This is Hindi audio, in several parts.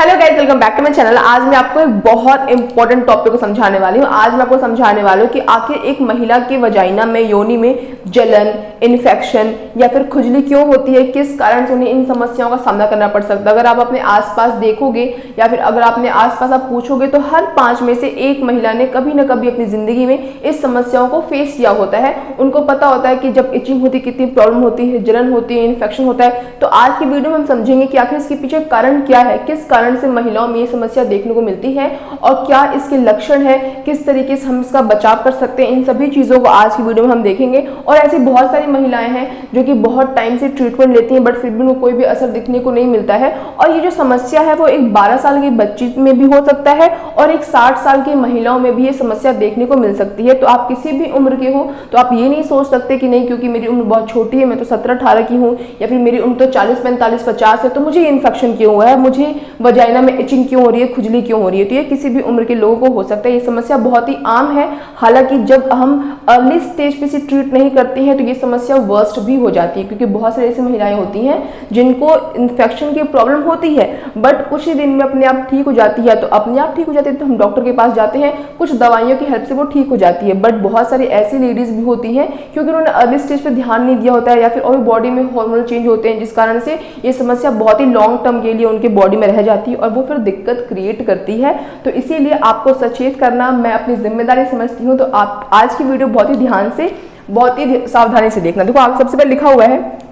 Hello guys, welcome back to my channel. आज मैं आपको एक बहुत इंपॉर्टेंट टॉपिक को समझाने वाली हूँ। आज मैं आपको समझाने वाली हूँ कि आखिर एक महिला के वजाइना में, योनि में जलन, इन्फेक्शन या फिर खुजली क्यों होती है, किस कारण से उन्हें इन समस्याओं का सामना करना पड़ सकता है। अगर आप अपने आसपास देखोगे या फिर अगर आपने आसपास आप पूछोगे तो हर 5 में से एक महिला ने कभी ना कभी अपनी जिंदगी में इस समस्याओं को फेस किया होता है। उनको पता होता है कि जब इचिंग होती है कितनी प्रॉब्लम होती है, जलन होती है, इन्फेक्शन होता है। तो आज की वीडियो में हम समझेंगे कि आखिर इसके पीछे कारण क्या है, किस कारण से महिलाओं में ये समस्या देखने को मिलती है और क्या इसके लक्षण है, किस तरीके से हम इसका बचाव कर सकते हैं। इन सभी चीजों को आज की वीडियो में हम देखेंगे। और ऐसी बहुत सारी महिलाएं हैं जो कि बहुत टाइम से ट्रीटमेंट लेती हैं बट फिर भी उनको कोई भी असर दिखने को नहीं मिलता है। और ये जो समस्या है वो एक 12 साल की बच्ची में भी हो सकता है और एक 60 साल की महिलाओं में भी ये समस्या देखने को मिल सकती है। तो आप किसी भी उम्र के हो तो आप ये नहीं सोच सकते कि नहीं, क्योंकि मेरी उम्र बहुत छोटी है, मैं तो 17-18 की हूँ या फिर मेरी उम्र तो 40-45-50 है तो मुझे इन्फेक्शन क्यों हुआ है, मुझे वजाइना में इचिंग क्यों हो रही है, खुजली क्यों हो रही है। तो ये किसी भी उम्र के लोगों को हो सकता है। ये समस्या बहुत ही आम है। हालांकि जब हम अर्ली स्टेज पे से ट्रीट नहीं करते हैं तो ये समस्या वर्स्ट भी हो जाती है, क्योंकि बहुत सारी ऐसी महिलाएं होती हैं जिनको इन्फेक्शन की प्रॉब्लम होती है बट कुछ ही दिन में अपने आप ठीक हो जाती है। तो अपने आप ठीक हो जाती है तो हम डॉक्टर के पास जाते हैं, कुछ दवाइयों की हेल्प से वो ठीक हो जाती है। बट बहुत सारी ऐसी लेडीज भी होती हैं क्योंकि उन्होंने अर्ली स्टेज पे ध्यान नहीं दिया होता है या फिर और बॉडी में हार्मोनल चेंज होते हैं, जिस कारण से ये समस्या बहुत ही लॉन्ग टर्म के लिए उनके बॉडी में रह जाती है और वो फिर दिक्कत क्रिएट करती है। तो इसीलिए आपको सचेत करना मैं अपनी जिम्मेदारी समझती हूँ। तो आप आज की वीडियो बहुत ही ध्यान से, बहुत ही सावधानी से देखना। देखो आगे सबसे पहले लिखा हुआ है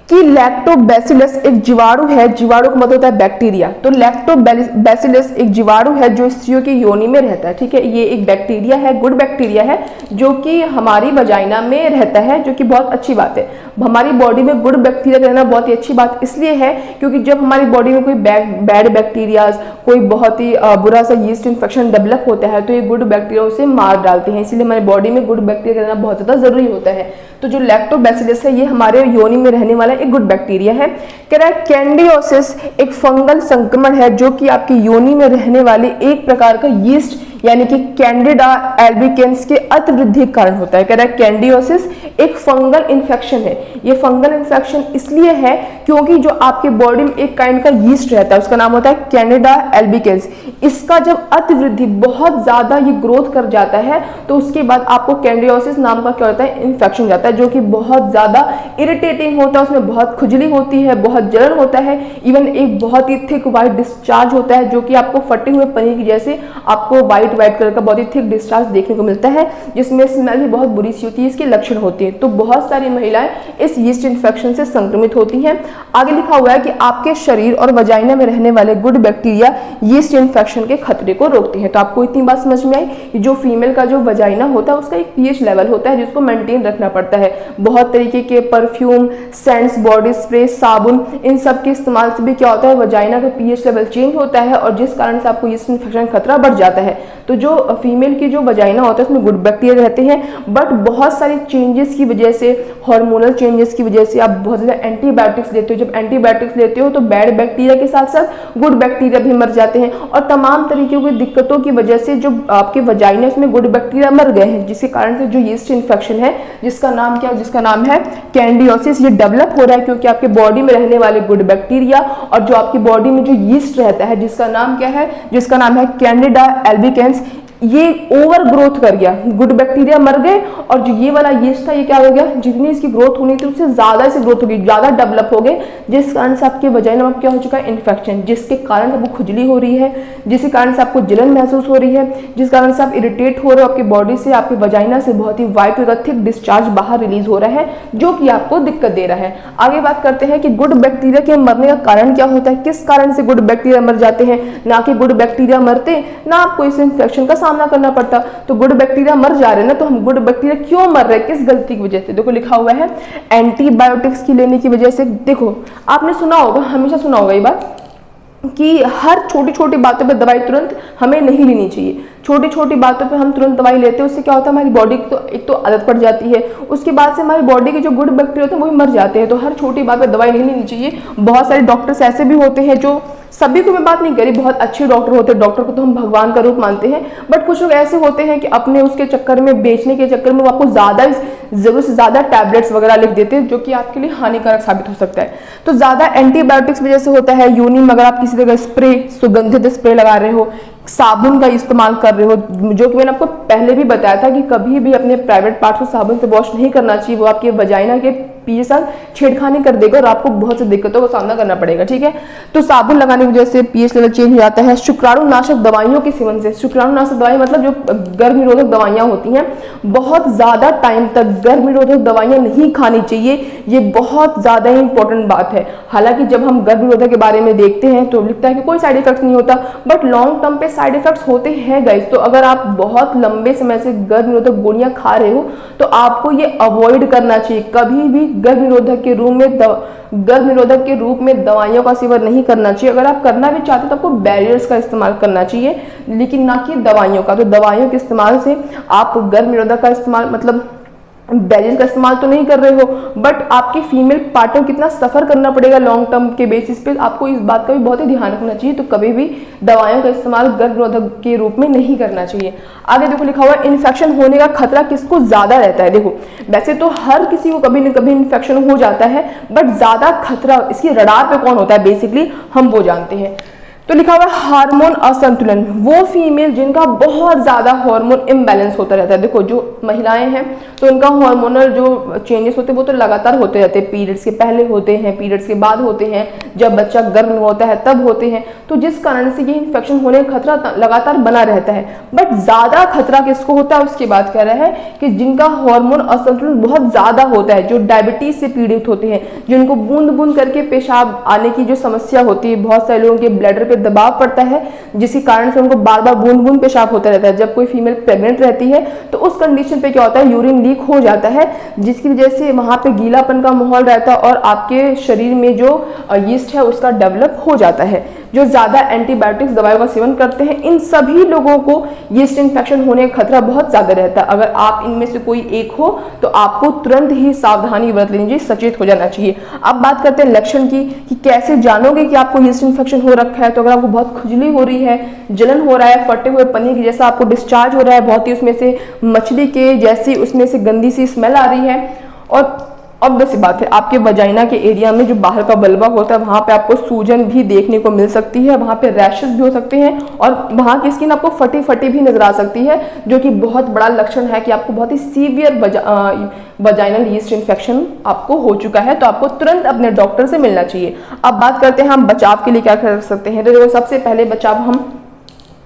कि लैक्टोबैसिलस एक जीवाणु है। जीवाणु का मतलब होता है बैक्टीरिया। तो लैक्टोबैसिलस एक जीवाणु है जो स्त्रियों की योनि में रहता है। ठीक है, ये एक बैक्टीरिया है, गुड बैक्टीरिया है जो कि हमारी वजाइना में रहता है, जो कि बहुत अच्छी बात है। हमारी बॉडी में गुड बैक्टीरिया रहना बहुत ही अच्छी बात इसलिए है क्योंकि जब हमारी बॉडी में कोई बैड बैक्टीरियाज, कोई बहुत ही बुरा सा यीस्ट इन्फेक्शन डेवलप होता है तो ये गुड बैक्टीरिया उसे मार डालते हैं। इसलिए हमारी बॉडी में गुड बैक्टीरिया रहना बहुत ज़्यादा जरूरी होता है। तो जो लैक्टोबैसिलस है ये हमारे योनि में रहने वाला एक गुड बैक्टीरिया है। कह रहा है कैंडिडियोसिस एक फंगल संक्रमण है जो कि आपकी योनि में रहने वाले एक प्रकार का यीस्ट यानी कि कैंडिडा एल्बिकेंस के अतिवृद्धि के कारण होता है। कह रहा है कैंडिडियोसिस एक फंगल इन्फेक्शन है। ये फंगल इन्फेक्शन इसलिए है क्योंकि जो आपके बॉडी में एक काइंड का यीस्ट रहता है उसका नाम होता है कैंडिडा एल्बिकेंस। इसका जब अतिवृद्धि बहुत ज्यादा ये ग्रोथ कर जाता है तो उसके बाद आपको कैंडिडियोसिस नाम का क्या होता है, इन्फेक्शन जाता है, जो कि बहुत ज्यादा इरिटेटिंग होता है। उसमें बहुत खुजली होती है, बहुत जलन होता है, इवन एक बहुत ही थिक व्हाइट डिस्चार्ज होता है जो कि आपको फटे हुए पनीर की जैसे आपको व्हाइट कलर का बहुत ही थिक डिस्चार्ज देखने को मिलता है, जिसमें स्मेल भी बहुत बुरी सी होती है। इसके लक्षण होते हैं। तो बहुत सारी महिलाएं इस यीस्ट इन्फेक्शन से संक्रमित होती हैं। आगे लिखा हुआ है कि आपके शरीर और वजाइना में रहने वाले गुड बैक्टीरिया यीस्ट इन्फेक्शन के खतरे को रोकते हैं। तो आपको इतनी बात समझ में आई कि जो फीमेल का जो वजाइना होता है उसका एक पीएच लेवल होता है जिसको मेंटेन रखना पड़ता है। बहुत तरीके के परफ्यूम, सेंट्स, बॉडी स्प्रे, साबुन, इन सब के इस्तेमाल से भी क्या होता है, वजाइना का पीएच लेवल चेंज होता है और जिस कारण से आपको यीस्ट इन्फेक्शन खतरा बढ़ जाता है। तो जो फीमेल की जो वजाइना होता है उसमें गुड बैक्टीरिया रहते हैं बट बहुत सारी चेंजेस की वजह से, हार्मोनल चेंजेस की वजह से आप बहुत ज़्यादा एंटीबायोटिक्स लेते हो। जब एंटीबायोटिक्स लेते हो तो बैड बैक्टीरिया के साथ साथ गुड बैक्टीरिया भी मर जाते हैं और तमाम तरीके की दिक्कतों की वजह से जो आपके वजाइना उसमें गुड बैक्टीरिया मर गए हैं, जिसके कारण से जो यीस्ट इन्फेक्शन है जिसका नाम क्या है, जिसका नाम है कैंडिडियोसिस, ये डेवलप हो रहा है क्योंकि आपके बॉडी में रहने वाले गुड बैक्टीरिया और जो आपकी बॉडी में जो यीस्ट रहता है जिसका नाम क्या है, जिसका नाम है कैंडिडा एल्बिकेंस, ये ओवर ग्रोथ कर गया। गुड बैक्टीरिया मर गए और जो ये वाला यीस्ट था ये क्या हो गया, जितनी इसकी ग्रोथ होनी थी उससे ज्यादा इसकी ग्रोथ हो गई, ज्यादा डेवलप हो गए, जिस कारण से आपके वजाइना में क्या हो चुका है, इन्फेक्शन, जिसके कारण आपको खुजली हो रही है, जिसके कारण से आपको जलन महसूस हो रही है, जिस कारण से आप इरिटेट हो रहे हो, आपकी बॉडी से, आपके वजाइना से बहुत ही व्हाइट और थिक डिस्चार्ज बाहर रिलीज हो रहा है जो कि आपको दिक्कत दे रहा है। आगे बात करते हैं कि गुड बैक्टीरिया के मरने का कारण क्या होता है, किस कारण से गुड बैक्टीरिया मर जाते हैं। ना कि गुड बैक्टीरिया मरते ना आपको इस इन्फेक्शन का सामना करना पड़ता। तो गुड बैक्टीरिया मर जा रहे हैं ना, तो हम गुड बैक्टीरिया क्यों मर रहे हैं, किस गलती की वजह से। देखो लिखा हुआ है एंटीबायोटिक्स की लेने की वजह से। देखो आपने सुना होगा, हमेशा सुना होगा ये बात कि हर छोटी छोटी बातों पर दवाई तुरंत हमें नहीं लेनी चाहिए। छोटी छोटी बातों पे हम तुरंत दवाई लेते हैं, उससे क्या होता है, हमारी बॉडी को एक तो आदत पड़ जाती है, उसके बाद से हमारी बॉडी के जो गुड बैक्टीरिया होते हैं वो भी मर जाते हैं। तो हर छोटी बात पे दवाई नहीं लेनी चाहिए। बहुत सारे डॉक्टर्स ऐसे भी होते हैं जो सभी को मैं बात नहीं करी, बहुत अच्छे डॉक्टर होते हैं, डॉक्टर को तो हम भगवान का रूप मानते हैं, बट कुछ लोग ऐसे होते हैं कि अपने उसके चक्कर में, बेचने के चक्कर में वो आपको ज़्यादा जरूरत से ज़्यादा टैबलेट्स वगैरह लिख देते हैं, जो कि आपके लिए हानिकारक साबित हो सकता है। तो ज़्यादा एंटीबायोटिक्स वजह से होता है। योनि में अगर आप किसी तरह स्प्रे, सुगंधित स्प्रे लगा रहे हो, साबुन का इस्तेमाल कर रहे हो, जो कि मैंने आपको पहले भी बताया था कि कभी भी अपने प्राइवेट पार्ट को साबुन से वॉश नहीं करना चाहिए, वो आपके वजाइना के पीछे साथ छेड़खानी कर देगा और आपको बहुत सी दिक्कतों का सामना करना पड़ेगा, ठीक है। तो साबुन लगाने की वजह से पीएच लेवल चेंज हो जाता है। शुक्राणुनाशक दवाइयों के सेवन से, शुक्राणुनाशक दवाई मतलब जो गर्भ निरोधक दवाइयां होती हैं, बहुत ज्यादा टाइम तक गर्भ निरोधक दवाइयां नहीं खानी चाहिए, ये बहुत ज्यादा इंपॉर्टेंट बात है। हालांकि जब हम गर्भ निरोधक के बारे में देखते हैं तो लिखता है कि कोई साइड इफेक्ट नहीं होता, बट लॉन्ग टर्म पे साइड इफेक्ट्स होते हैं गाइस। तो अगर आप बहुत लंबे समय से गर्भ निरोधक गोलियां खा रहे हो तो आपको ये अवॉइड करना चाहिए। कभी भी गर्भ निरोधक के रूप में दवाइयों का सेवन नहीं करना चाहिए। अगर आप करना भी चाहते हो तो आपको बैरियर्स का इस्तेमाल करना चाहिए, लेकिन ना कि दवाइयों का। तो दवाइयों के इस्तेमाल से आप गर्भ निरोधक का इस्तेमाल मतलब बैरियर का इस्तेमाल तो नहीं कर रहे हो, बट आपके फीमेल पार्टनर कितना सफर करना पड़ेगा लॉन्ग टर्म के बेसिस पे, आपको इस बात का भी बहुत ही ध्यान रखना चाहिए। तो कभी भी दवाइयों का इस्तेमाल गर्भ निरोधक के रूप में नहीं करना चाहिए। आगे देखो लिखा हुआ है इन्फेक्शन होने का खतरा किसको ज्यादा रहता है। देखो वैसे तो हर किसी को कभी न कभी इन्फेक्शन हो जाता है, बट ज्यादा खतरा इसकी रडार पे कौन होता है बेसिकली हम वो जानते हैं। तो लिखा हुआ है हार्मोन असंतुलन, वो फीमेल जिनका बहुत ज्यादा हार्मोन इम्बैलेंस होता रहता है। देखो जो महिलाएं हैं तो उनका हार्मोनल जो चेंजेस होते हैं वो तो लगातार होते रहते हैं, पीरियड्स के पहले होते हैं, पीरियड्स के बाद होते हैं, जब बच्चा गर्भ में होता है तब होते हैं। तो जिस कारण से ये इन्फेक्शन होने का खतरा लगातार बना रहता है। बट ज्यादा खतरा किसको होता है उसकी बात कर रहा है कि जिनका हार्मोन असंतुलन बहुत ज्यादा होता है, जो डायबिटीज से पीड़ित होते हैं, जिनको बूंद बूंद करके पेशाब आने की जो समस्या होती है, बहुत सारे लोगों के ब्लैडर पे दबाव पड़ता है जिसके कारण से उनको बार बार बूंद बूंद पेशाब होता रहता है। जब कोई फीमेल प्रेग्नेंट रहती है तो उस कंडीशन पे क्या होता है, यूरिन लीक हो जाता है, जिसकी वजह से वहां पे गीलापन का माहौल रहता है और आपके शरीर में जो यीस्ट है उसका डेवलप हो जाता है। जो ज्यादा एंटीबायोटिक्स दवाइयों का सेवन करते हैं इन सभी लोगों को यीस्ट इन्फेक्शन होने का खतरा बहुत ज्यादा रहता है। अगर आप इनमें से कोई एक हो तो आपको तुरंत ही सावधानी बरत लेनी चाहिए, सचेत हो जाना चाहिए। अब बात करते हैं लक्षण की कि कैसे जानोगे कि आपको यीस्ट इन्फेक्शन हो रखा है। तो अगर आपको बहुत खुजली हो रही है, जलन हो रहा है, फटे हुए पनीर की जैसा आपको डिस्चार्ज हो रहा है, बहुत ही उसमें से मछली के जैसी उसमें से गंदी सी स्मेल आ रही है, और ऑब्वियस बात है आपके वजाइना के एरिया में जो बाहर का बल्बा होता है वहां पे आपको सूजन भी देखने को मिल सकती है, वहां पे रैशेस भी हो सकते हैं और वहां की स्किन आपको फटी फटी भी नजर आ सकती है, जो कि बहुत बड़ा लक्षण है कि आपको बहुत ही सीवियर वजाइनल यीस्ट इन्फेक्शन आपको हो चुका है। तो आपको तुरंत अपने डॉक्टर से मिलना चाहिए। अब बात करते हैं हम बचाव के लिए क्या कर सकते हैं। तो सबसे पहले बचाव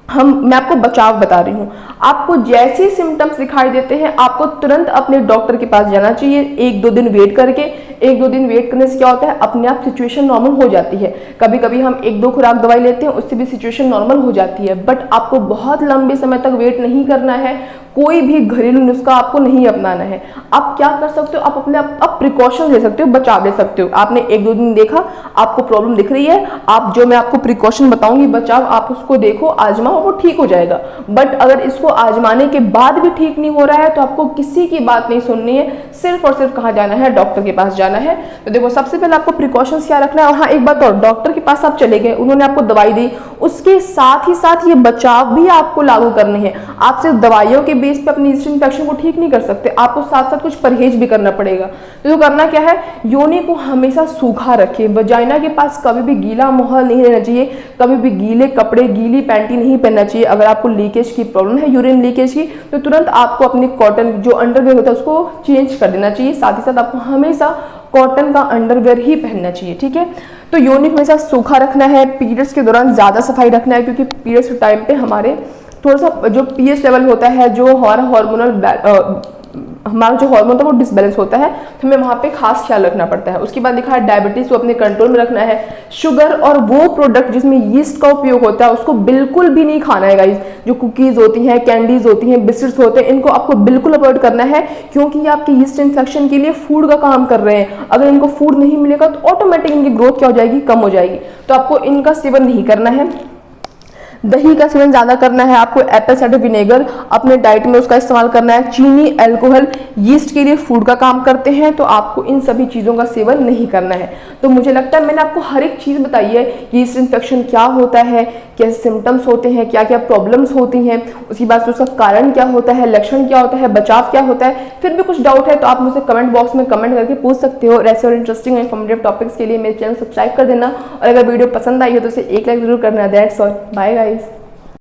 मैं आपको बचाव बता रही हूँ। आपको जैसे सिम्टम्स दिखाई देते हैं आपको तुरंत अपने डॉक्टर के पास जाना चाहिए। 1-2 दिन वेट करके, 1-2 दिन वेट करने से क्या होता है, अपने आप सिचुएशन नॉर्मल हो जाती है। कभी कभी हम 1-2 खुराक दवाई लेते हैं उससे भी सिचुएशन नॉर्मल हो जाती है, बट आपको बहुत लंबे समय तक वेट नहीं करना है। कोई भी घरेलू नुस्खा आपको नहीं अपनाना है। आप क्या कर सकते हो, आप अपने आप प्रिकॉशन ले सकते हो, बचाव ले सकते हो। आपने 1-2 दिन देखा, आपको प्रॉब्लम दिख रही है, आप जो मैं आपको प्रिकॉशन बताऊंगी बचाव, आप उसको देखो, आजमाओ, वो ठीक हो जाएगा। बट अगर इसको आजमाने के बाद भी ठीक नहीं हो रहा है तो आपको किसी की बात नहीं सुननी है, सिर्फ और सिर्फ कहाँ जाना है, डॉक्टर के पास जाना है। तो देखो सबसे पहले आपको प्रिकॉशंस क्या रखना है। और हाँ एक बात और, डॉक्टर के पास आप चले गए, उन्होंने आपको दवाई दी, उसके साथ ही साथ ये बचाव भी आपको लागू करने हैं। आप सिर्फ दवाइयों के बेस पे अपनी यीस्ट इन्फेक्शन को ठीक नहीं कर सकते, आपको साथ साथ कुछ परहेज भी करना पड़ेगा। तो करना क्या है, योनि को हमेशा सूखा रखें। वजाइना के पास कभी भी गीला माहौल नहीं रहना चाहिए, कभी भी गीले कपड़े, गीली पैंटी नहीं पहनना चाहिए। अगर आपको लीकेज की प्रॉब्लम है, यूरिन लीकेज की, तो तुरंत आपको अपनी कॉटन जो अंडरवेयर होता है उसको चेंज कर देना चाहिए। साथ ही साथ आपको हमेशा कॉटन का अंडरवेयर ही पहनना चाहिए, ठीक है। तो योनि को हमेशा सूखा रखना है। पीरियड्स के दौरान ज्यादा सफाई रखना है, क्योंकि पीरियड्स के टाइम पे हमारे थोड़ा सा जो पीएच लेवल होता है, जो हमारा जो हार्मोन था वो डिसबैलेंस होता है, तो हमें वहाँ पे खास ख्याल रखना पड़ता है। उसके बाद लिखा है डायबिटीज को अपने कंट्रोल में रखना है। शुगर और वो प्रोडक्ट जिसमें यीस्ट का उपयोग होता है उसको बिल्कुल भी नहीं खाना है गाइस। जो कुकीज होती हैं, कैंडीज होती हैं, बिस्किट्स होते हैं, इनको आपको बिल्कुल अवॉइड करना है, क्योंकि ये आपके यीस्ट इन्फेक्शन के लिए फूड का काम कर रहे हैं। अगर इनको फूड नहीं मिलेगा तो ऑटोमेटिक इनकी ग्रोथ क्या हो जाएगी, कम हो जाएगी। तो आपको इनका सेवन नहीं करना है। दही का सेवन ज़्यादा करना है आपको, एप्पल साइडर विनेगर अपने डाइट में उसका इस्तेमाल करना है। चीनी, अल्कोहल, यीस्ट के लिए फूड का काम करते हैं, तो आपको इन सभी चीज़ों का सेवन नहीं करना है। तो मुझे लगता है मैंने आपको हर एक चीज़ बताई है कि यीस्ट इन्फेक्शन क्या होता है, कैसे सिम्टम्स होते हैं, क्या क्या प्रॉब्लम्स होती हैं, उसके बाद उसका कारण क्या होता है, लक्षण क्या होता है, बचाव क्या होता है। फिर भी कुछ डाउट है तो आप मुझे कमेंट बॉक्स में कमेंट करके पूछ सकते हो। ऐसे और इंटरेस्टिंग और इन्फॉर्मेटिव टॉपिक्स के लिए मेरे चैनल सब्सक्राइब कर देना, और अगर वीडियो पसंद आई हो तो उसे एक लाइक जरूर करना। That's all, bye guys.